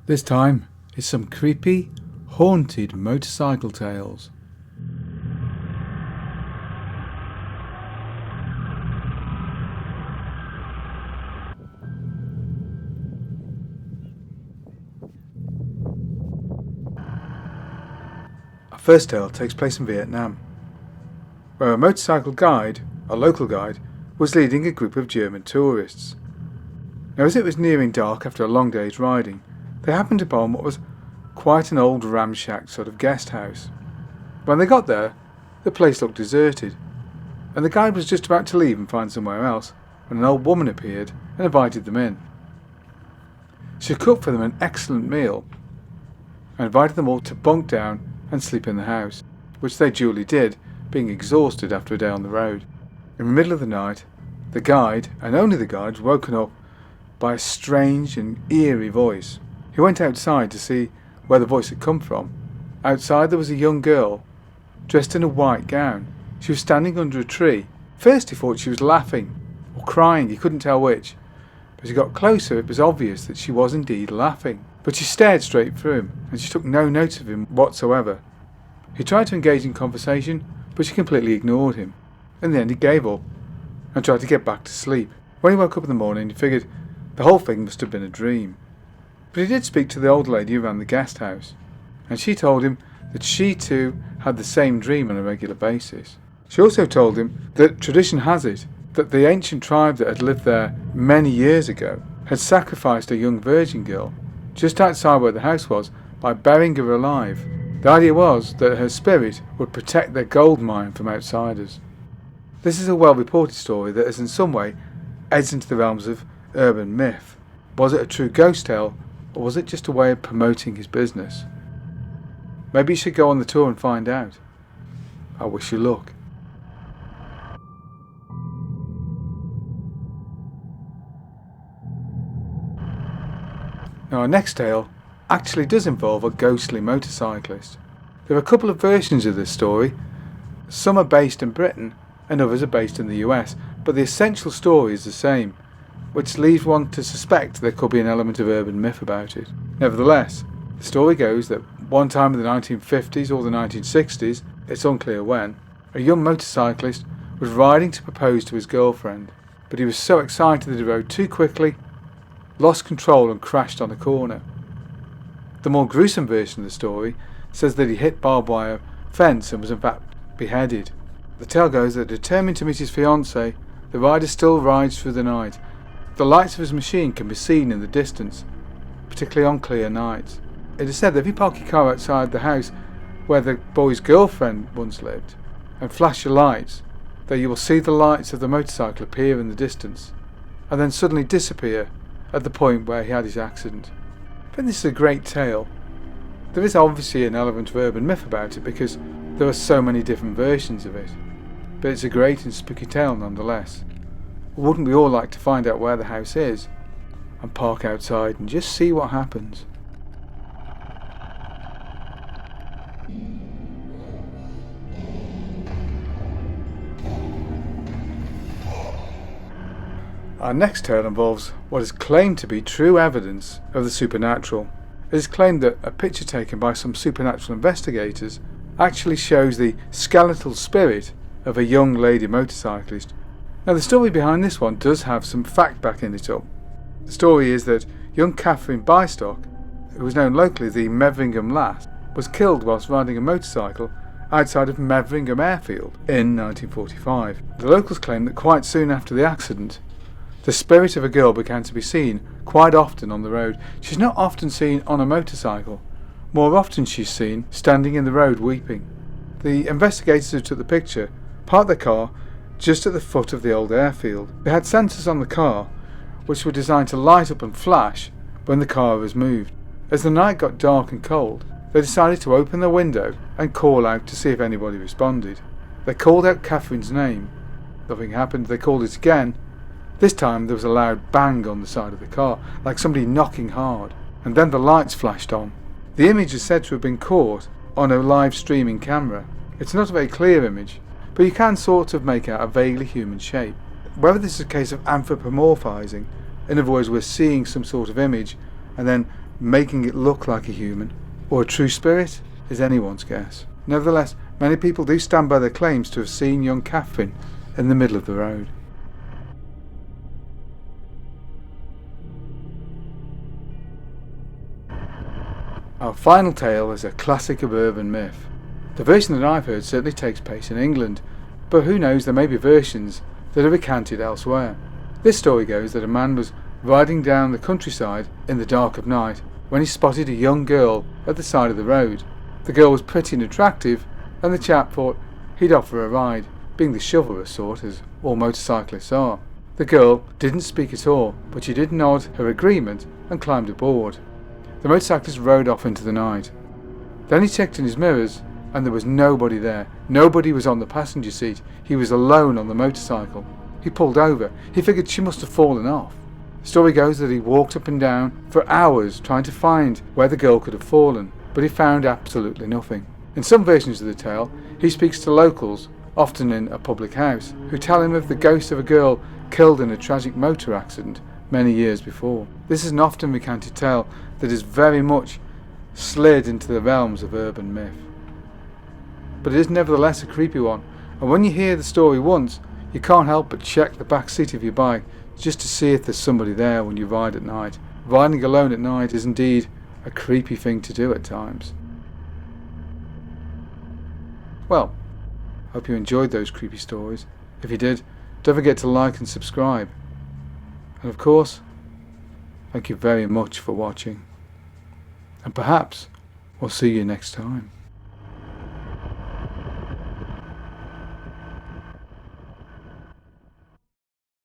This time, it's some creepy, haunted motorcycle tales. Our first tale takes place in Vietnam, where a motorcycle guide, a local guide, was leading a group of German tourists. Now, as it was nearing dark after a long day's riding, they happened upon what was quite an old ramshacked sort of guest house. When they got there, the place looked deserted, and the guide was just about to leave and find somewhere else when an old woman appeared and invited them in. She cooked for them an excellent meal and invited them all to bunk down and sleep in the house, which they duly did, being exhausted after a day on the road. In the middle of the night, the guide, and only the guide, was woken up by a strange and eerie voice. He went outside to see where the voice had come from. Outside there was a young girl, dressed in a white gown. She was standing under a tree. First he thought she was laughing, or crying, he couldn't tell which. But as he got closer, it was obvious that she was indeed laughing. But she stared straight through him, and she took no notice of him whatsoever. He tried to engage in conversation, but she completely ignored him. In the end he gave up, and tried to get back to sleep. When he woke up in the morning, he figured the whole thing must have been a dream. But he did speak to the old lady who ran the guest house, and she told him that she too had the same dream on a regular basis. She also told him that tradition has it that the ancient tribe that had lived there many years ago had sacrificed a young virgin girl just outside where the house was by burying her alive. The idea was that her spirit would protect their gold mine from outsiders. This is a well-reported story that has in some way edged into the realms of urban myth. Was it a true ghost tale, or was it just a way of promoting his business? Maybe you should go on the tour and find out. I wish you luck. Now, our next tale actually does involve a ghostly motorcyclist. There are a couple of versions of this story. Some are based in Britain and others are based in the US, but the essential story is the same, which leaves one to suspect there could be an element of urban myth about it. Nevertheless, the story goes that one time in the 1950s or the 1960s, it's unclear when, a young motorcyclist was riding to propose to his girlfriend, but he was so excited that he rode too quickly, lost control and crashed on a corner. The more gruesome version of the story says that he hit barbed wire fence and was in fact beheaded. The tale goes that determined to meet his fiancée, the rider still rides through the night. The lights of his machine can be seen in the distance, particularly on clear nights. It is said that if you park your car outside the house where the boy's girlfriend once lived and flash your lights, that you will see the lights of the motorcycle appear in the distance and then suddenly disappear at the point where he had his accident. I think this is a great tale. There is obviously an element of urban myth about it because there are so many different versions of it, but it's a great and spooky tale nonetheless. Wouldn't we all like to find out where the house is and park outside and just see what happens? Our next tale involves what is claimed to be true evidence of the supernatural. It is claimed that a picture taken by some supernatural investigators actually shows the skeletal spirit of a young lady motorcyclist. Now, the story behind this one does have some fact backing it up. The story is that young Catherine Bystock, who was known locally as the Meveringham Lass, was killed whilst riding a motorcycle outside of Meveringham Airfield in 1945. The locals claim that quite soon after the accident, the spirit of a girl began to be seen quite often on the road. She's not often seen on a motorcycle. More often she's seen standing in the road weeping. The investigators who took the picture parked their car just at the foot of the old airfield. They had sensors on the car which were designed to light up and flash when the car was moved. As the night got dark and cold, they decided to open the window and call out to see if anybody responded. They called out Catherine's name. Nothing happened. They called it again. This time there was a loud bang on the side of the car, like somebody knocking hard, and then the lights flashed on. The image is said to have been caught on a live streaming camera. It's not a very clear image, but you can sort of make out a vaguely human shape. Whether this is a case of anthropomorphizing, in other words we're seeing some sort of image and then making it look like a human, or a true spirit, is anyone's guess. Nevertheless, many people do stand by their claims to have seen young Catherine in the middle of the road. Our final tale is a classic of urban myth. The version that I've heard certainly takes place in England, but who knows, there may be versions that are recounted elsewhere. This story goes that a man was riding down the countryside in the dark of night when he spotted a young girl at the side of the road. The girl was pretty and attractive, and the chap thought he'd offer her a ride, being the chivalrous sort as all motorcyclists are. The girl didn't speak at all, but she did nod her agreement and climbed aboard. The motorcyclist rode off into the night. Then he checked in his mirrors, and there was nobody there. Nobody was on the passenger seat. He was alone on the motorcycle. He pulled over. He figured she must have fallen off. The story goes that he walked up and down for hours trying to find where the girl could have fallen, but he found absolutely nothing. In some versions of the tale, he speaks to locals, often in a public house, who tell him of the ghost of a girl killed in a tragic motor accident many years before. This is an often recounted tale that is very much slid into the realms of urban myth. But it is nevertheless a creepy one, and when you hear the story once, you can't help but check the back seat of your bike just to see if there's somebody there when you ride at night. Riding alone at night is indeed a creepy thing to do at times. Well, hope you enjoyed those creepy stories. If you did, don't forget to like and subscribe. And of course, thank you very much for watching. And perhaps we'll see you next time.